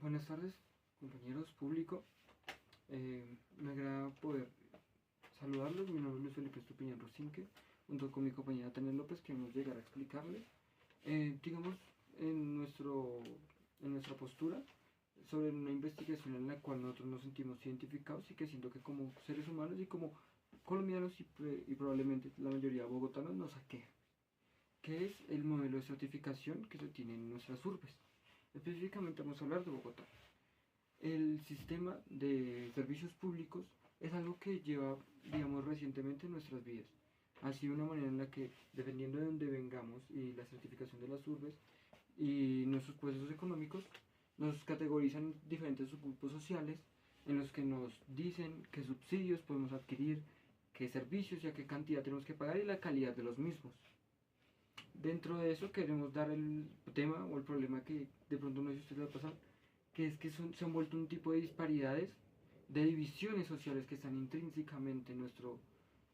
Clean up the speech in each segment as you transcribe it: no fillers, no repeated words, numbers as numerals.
Buenas tardes, compañeros, público. Me agrada poder saludarlos. Mi nombre es Luis Felipe Estupiñán Rocinque, junto con mi compañera Tania López, que nos llegará a explicarles, digamos, en nuestra postura sobre una investigación en la cual nosotros nos sentimos identificados y que siento que como seres humanos y como colombianos y probablemente la mayoría bogotanos nos aqueja, que es el modelo de certificación que se tiene en nuestras urbes. Específicamente vamos a hablar de Bogotá. El sistema de servicios públicos es algo que lleva, digamos, recientemente en nuestras vidas. Ha sido una manera en la que, dependiendo de dónde vengamos y la certificación de las urbes y nuestros procesos económicos, nos categorizan en diferentes subgrupos sociales en los que nos dicen qué subsidios podemos adquirir, qué servicios y a qué cantidad tenemos que pagar y la calidad de los mismos. Dentro de eso queremos dar el tema o el problema que de pronto no sé si a usted le va a pasar, que es que se han vuelto un tipo de disparidades, de divisiones sociales que están intrínsecamente en nuestro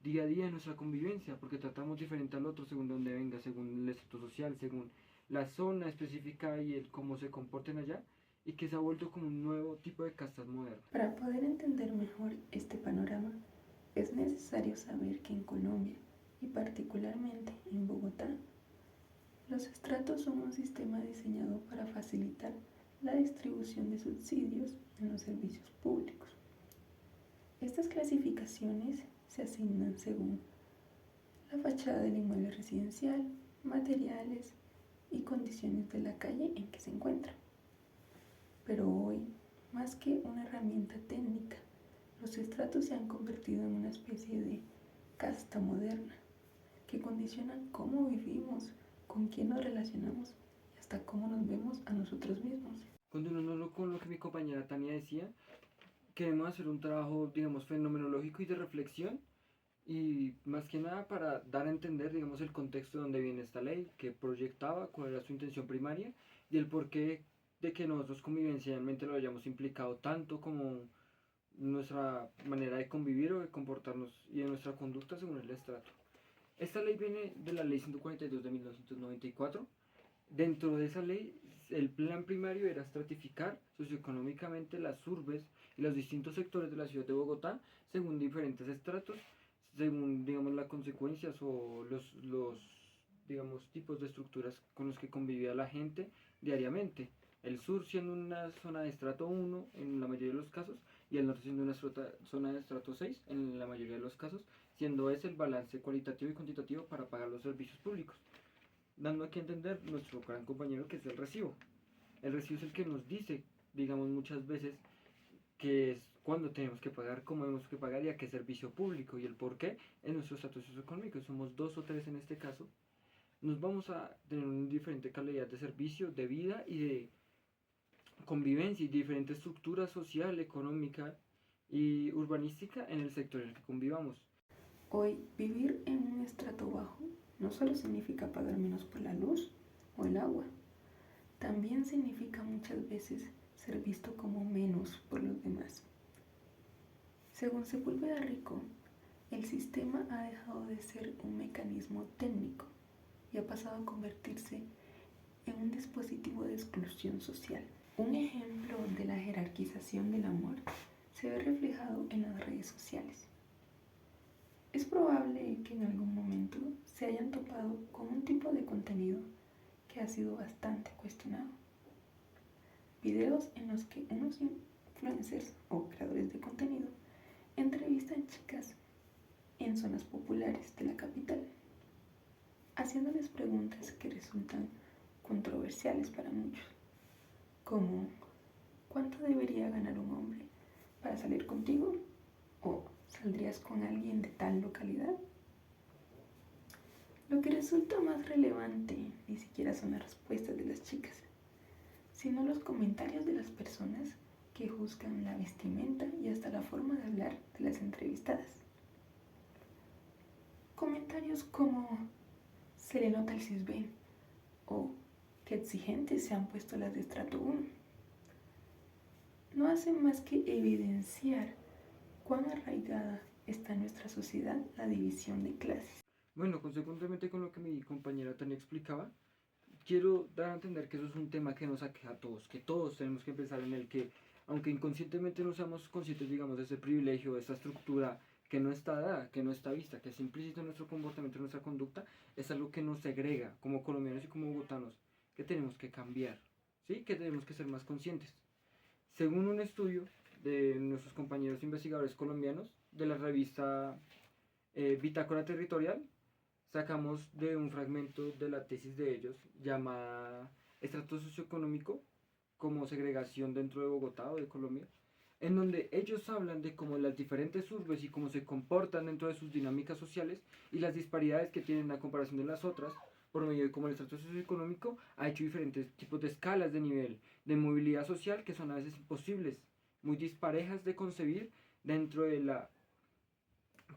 día a día, en nuestra convivencia, porque tratamos diferente al otro según donde venga, según el estrato social, según la zona específica y el cómo se comporten allá, y que se ha vuelto como un nuevo tipo de castas modernas. Para poder entender mejor este panorama, es necesario saber que en Colombia, y particularmente en Bogotá, los estratos son un sistema diseñado para facilitar la distribución de subsidios en los servicios públicos. Estas clasificaciones se asignan según la fachada del inmueble residencial, materiales y condiciones de la calle en que se encuentra. Pero hoy, más que una herramienta técnica, los estratos se han convertido en una especie de casta moderna que condicionan cómo vivimos, con quién nos relacionamos y hasta cómo nos vemos a nosotros mismos. Continuando con lo que mi compañera Tania decía, queremos hacer un trabajo, digamos, fenomenológico y de reflexión, y más que nada para dar a entender, digamos, el contexto de donde viene esta ley, qué proyectaba, cuál era su intención primaria y el porqué de que nosotros convivencialmente lo hayamos implicado tanto como nuestra manera de convivir o de comportarnos y de nuestra conducta según el estrato. Esta ley viene de la ley 142 de 1994. Dentro de esa ley, el plan primario era estratificar socioeconómicamente las urbes y los distintos sectores de la ciudad de Bogotá según diferentes estratos, según, digamos, las consecuencias o digamos, tipos de estructuras con los que convivía la gente diariamente. El sur siendo una zona de estrato 1 en la mayoría de los casos y el norte siendo una zona de estrato 6 en la mayoría de los casos, siendo ese el balance cualitativo y cuantitativo para pagar los servicios públicos, dando aquí a entender nuestro gran compañero que es el recibo. El recibo es el que nos dice, digamos, muchas veces que es cuándo tenemos que pagar, cómo tenemos que pagar y a qué servicio público y el por qué en nuestro estatus socioeconómico. Somos dos o tres en este caso. Nos vamos a tener una diferente calidad de servicio, de vida y de convivencia y diferente estructura social, económica y urbanística en el sector en el que convivamos. Hoy, vivir en un estrato bajo no solo significa pagar menos por la luz o el agua, también significa muchas veces ser visto como menos por los demás. Según Sepúlveda Rico, el sistema ha dejado de ser un mecanismo técnico y ha pasado a convertirse en un dispositivo de exclusión social. Un ejemplo de la jerarquización del amor se ve reflejado en las redes sociales. Es probable que en algún momento se hayan topado con un tipo de contenido que ha sido bastante cuestionado. Videos en los que unos influencers o creadores de contenido entrevistan chicas en zonas populares de la capital, haciéndoles preguntas que resultan controversiales para muchos, como ¿cuánto debería ganar un hombre para salir contigo? ¿O saldrías con alguien de tal localidad? Lo que resulta más relevante ni siquiera son las respuestas de las chicas, sino los comentarios de las personas que juzgan la vestimenta y hasta la forma de hablar de las entrevistadas. Comentarios como se le nota el cisben o qué exigentes se han puesto las de estrato 1 no hacen más que evidenciar cuán arraigada está en nuestra sociedad la división de clases. Bueno, consecuentemente con lo que mi compañera Tania explicaba, quiero dar a entender que eso es un tema que nos aqueja a todos, que todos tenemos que pensar en el que, aunque inconscientemente no seamos conscientes, digamos, de ese privilegio, de esa estructura que no está dada, que no está vista, que es implícito en nuestro comportamiento, en nuestra conducta, es algo que nos segrega como colombianos y como bogotanos, que tenemos que cambiar, ¿sí? Que tenemos que ser más conscientes. Según un estudio de nuestros compañeros investigadores colombianos de la revista Bitácora Territorial, sacamos de un fragmento de la tesis de ellos llamada Estrato socioeconómico como segregación dentro de Bogotá o de Colombia, en donde ellos hablan de cómo las diferentes urbes y cómo se comportan dentro de sus dinámicas sociales y las disparidades que tienen a comparación de las otras, por medio de cómo el estrato socioeconómico ha hecho diferentes tipos de escalas de nivel de movilidad social que son a veces imposibles, muy disparejas de concebir dentro de la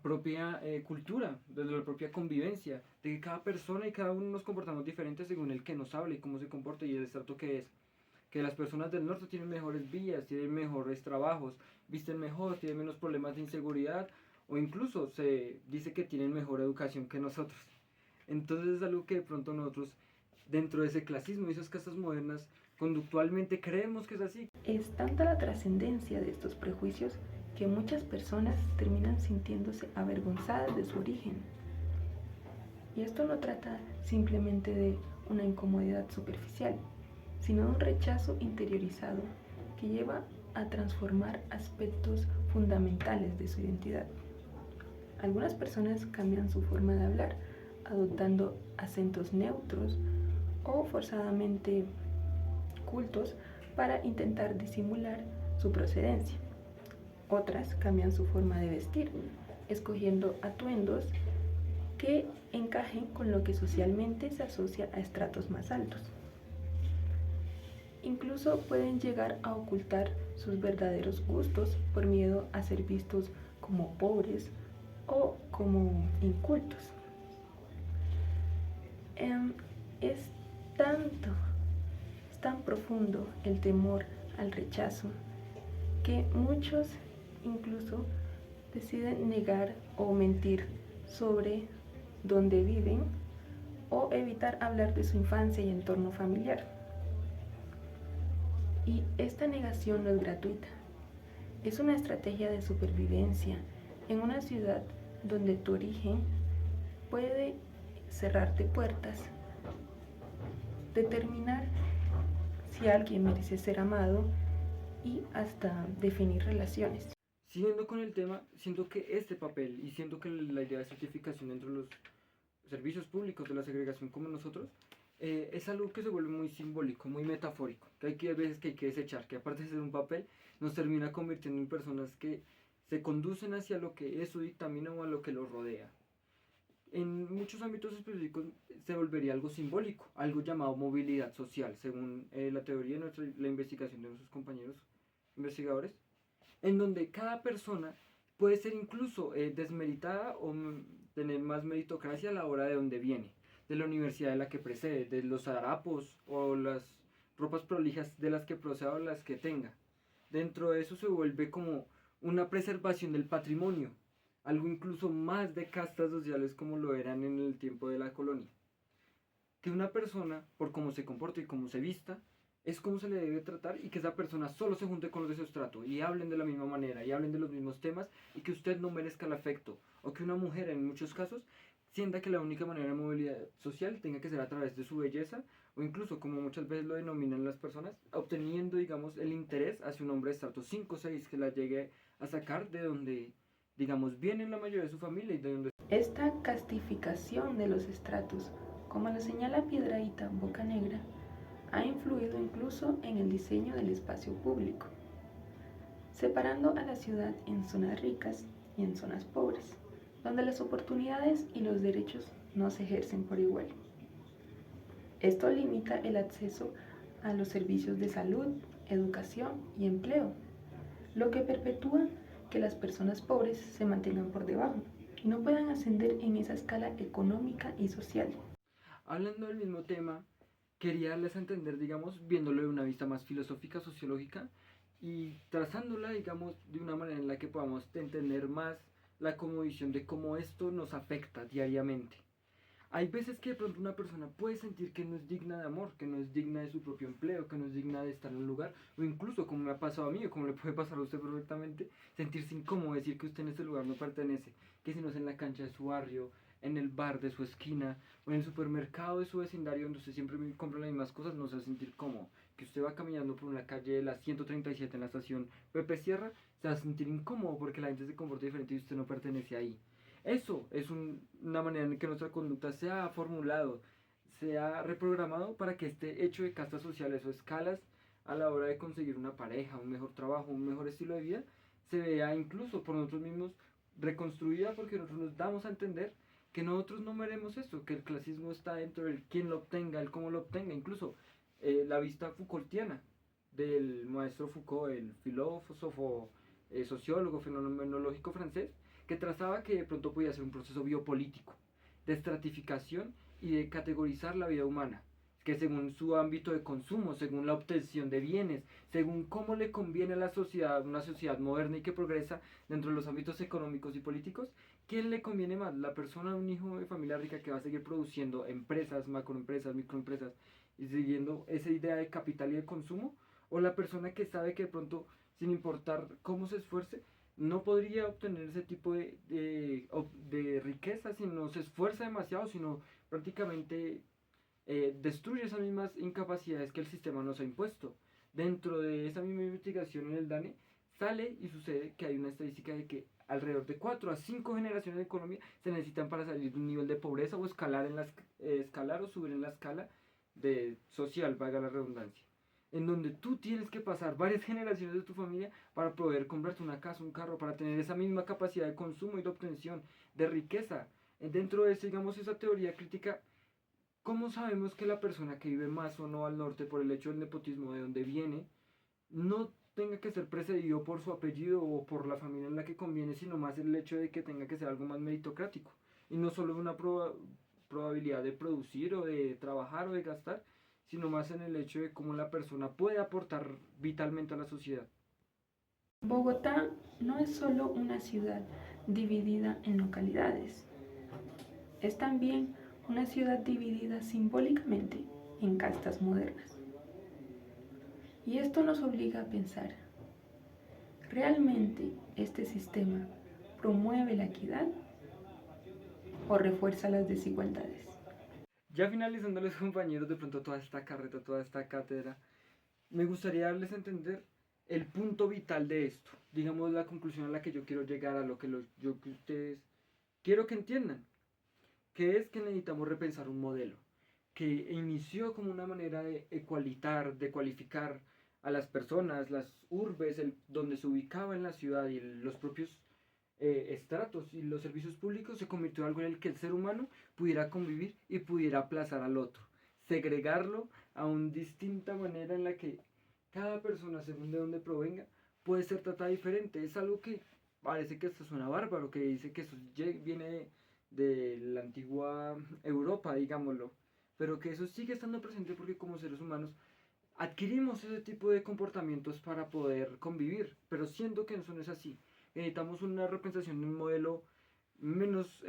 propia cultura, desde la propia convivencia, de que cada persona y cada uno nos comportamos diferentes según el que nos habla y cómo se comporta y el estrato que es. Que las personas del norte tienen mejores vías, tienen mejores trabajos, visten mejor, tienen menos problemas de inseguridad o incluso se dice que tienen mejor educación que nosotros. Entonces es algo que de pronto nosotros, dentro de ese clasismo y esas castas modernas, conductualmente creemos que es así. Es tanta la trascendencia de estos prejuicios que muchas personas terminan sintiéndose avergonzadas de su origen. Y esto no trata simplemente de una incomodidad superficial, sino de un rechazo interiorizado que lleva a transformar aspectos fundamentales de su identidad. Algunas personas cambian su forma de hablar, adoptando acentos neutros o forzadamente cultos para intentar disimular su procedencia. Otras cambian su forma de vestir, escogiendo atuendos que encajen con lo que socialmente se asocia a estratos más altos. Incluso pueden llegar a ocultar sus verdaderos gustos por miedo a ser vistos como pobres o como incultos. Es tan profundo el temor al rechazo que muchos incluso deciden negar o mentir sobre dónde viven o evitar hablar de su infancia y entorno familiar. Y esta negación no es gratuita, es una estrategia de supervivencia en una ciudad donde tu origen puede cerrarte puertas, determinar si alguien merece ser amado y hasta definir relaciones. Siguiendo con el tema, siento que este papel y siento que la idea de certificación dentro de los servicios públicos de la segregación como nosotros es algo que se vuelve muy simbólico, muy metafórico, que hay veces que hay que desechar, que aparte de ser un papel, nos termina convirtiendo en personas que se conducen hacia lo que eso dictamina o a lo que lo rodea. En muchos ámbitos específicos se volvería algo simbólico, algo llamado movilidad social, según la teoría de la investigación de nuestros compañeros investigadores, en donde cada persona puede ser incluso desmeritada o tener más meritocracia a la hora de donde viene, de la universidad de la que precede, de los harapos o las ropas prolijas de las que proceda o las que tenga. Dentro de eso se vuelve como una preservación del patrimonio, algo incluso más de castas sociales como lo eran en el tiempo de la colonia. Que una persona, por cómo se comporta y cómo se vista, es como se le debe tratar y que esa persona solo se junte con los de su estrato y hablen de la misma manera y hablen de los mismos temas y que usted no merezca el afecto o que una mujer en muchos casos sienta que la única manera de movilidad social tenga que ser a través de su belleza o incluso como muchas veces lo denominan las personas obteniendo digamos el interés hacia un hombre de estrato 5 o 6 que la llegue a sacar de donde digamos viene la mayoría de su familia y de donde... Esta castificación de los estratos, como lo señala Piedrahíta Bocanegra, ha influido incluso en el diseño del espacio público, separando a la ciudad en zonas ricas y en zonas pobres, donde las oportunidades y los derechos no se ejercen por igual. Esto limita el acceso a los servicios de salud, educación y empleo, lo que perpetúa que las personas pobres se mantengan por debajo y no puedan ascender en esa escala económica y social. Hablando del mismo tema, quería darles a entender, digamos, viéndolo de una vista más filosófica, sociológica y trazándola, digamos, de una manera en la que podamos entender más la cosmovisión de cómo esto nos afecta diariamente. Hay veces que de pronto una persona puede sentir que no es digna de amor, que no es digna de su propio empleo, que no es digna de estar en un lugar, o incluso como me ha pasado a mí, o como le puede pasar a usted perfectamente, sentirse incómodo, decir que usted en ese lugar no pertenece, que si no es en la cancha de su barrio, en el bar de su esquina, o en el supermercado de su vecindario donde usted siempre compra las mismas cosas, no se va a sentir cómodo. Que usted va caminando por una calle de la 137 en la estación Pepe Sierra, se va a sentir incómodo porque la gente se comporta diferente y usted no pertenece ahí. Eso es una manera en que nuestra conducta se ha formulado, se ha reprogramado para que este hecho de castas sociales o escalas a la hora de conseguir una pareja, un mejor trabajo, un mejor estilo de vida, se vea incluso por nosotros mismos reconstruida porque nosotros nos damos a entender que nosotros no merecemos esto, que el clasismo está dentro del quién lo obtenga, el cómo lo obtenga, incluso la vista Foucaultiana del maestro Foucault, el filósofo, sociólogo, fenomenológico francés, que trazaba que de pronto podía ser un proceso biopolítico, de estratificación y de categorizar la vida humana, que según su ámbito de consumo, según la obtención de bienes, según cómo le conviene a la sociedad, una sociedad moderna y que progresa dentro de los ámbitos económicos y políticos, ¿quién le conviene más? ¿La persona de un hijo de familia rica que va a seguir produciendo empresas, macroempresas, microempresas y siguiendo esa idea de capital y de consumo? ¿O la persona que sabe que de pronto, sin importar cómo se esfuerce, no podría obtener ese tipo de riqueza si no se esfuerza demasiado, sino prácticamente destruye esas mismas incapacidades que el sistema nos ha impuesto? Dentro de esa misma investigación en el DANE sale y sucede que hay una estadística de que alrededor de 4 a 5 generaciones de Colombia se necesitan para salir de un nivel de pobreza o escalar o subir en la escala de social, valga la redundancia, en donde tú tienes que pasar varias generaciones de tu familia para poder comprarte una casa, un carro, para tener esa misma capacidad de consumo y de obtención de riqueza. Dentro de eso, digamos, esa teoría crítica, ¿cómo sabemos que la persona que vive más o no al norte por el hecho del nepotismo de donde viene, no tenga que ser precedido por su apellido o por la familia en la que conviene, sino más el hecho de que tenga que ser algo más meritocrático? Y no solo una probabilidad de producir o de trabajar o de gastar, sino más en el hecho de cómo la persona puede aportar vitalmente a la sociedad. Bogotá no es solo una ciudad dividida en localidades, es también una ciudad dividida simbólicamente en castas modernas. Y esto nos obliga a pensar, ¿realmente este sistema promueve la equidad o refuerza las desigualdades? Ya finalizándoles, compañeros, de pronto toda esta carreta, toda esta cátedra, me gustaría darles a entender el punto vital de esto, digamos la conclusión a la que yo quiero llegar, a lo que yo que ustedes quiero que entiendan, que es que necesitamos repensar un modelo que inició como una manera de ecualitar, de cualificar a las personas, las urbes, donde se ubicaba en la ciudad y los propios estratos y los servicios públicos, se convirtió en algo en el que el ser humano pudiera convivir y pudiera aplazar al otro, segregarlo a una distinta manera en la que cada persona, según de dónde provenga, puede ser tratada diferente. Es algo que parece que esto suena bárbaro, que dice que eso viene de la antigua Europa, digámoslo, pero que eso sigue estando presente porque como seres humanos adquirimos ese tipo de comportamientos para poder convivir, pero siento que eso no es así. Necesitamos una repensación de un modelo menos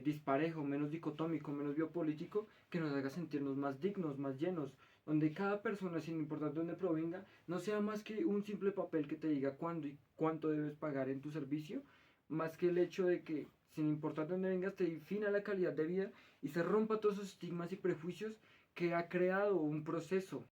disparejo, menos dicotómico, menos biopolítico, que nos haga sentirnos más dignos, más llenos, donde cada persona, sin importar de dónde provenga, no sea más que un simple papel que te diga cuándo y cuánto debes pagar en tu servicio, más que el hecho de que, sin importar de dónde vengas, te defina la calidad de vida y se rompa todos esos estigmas y prejuicios que ha creado un proceso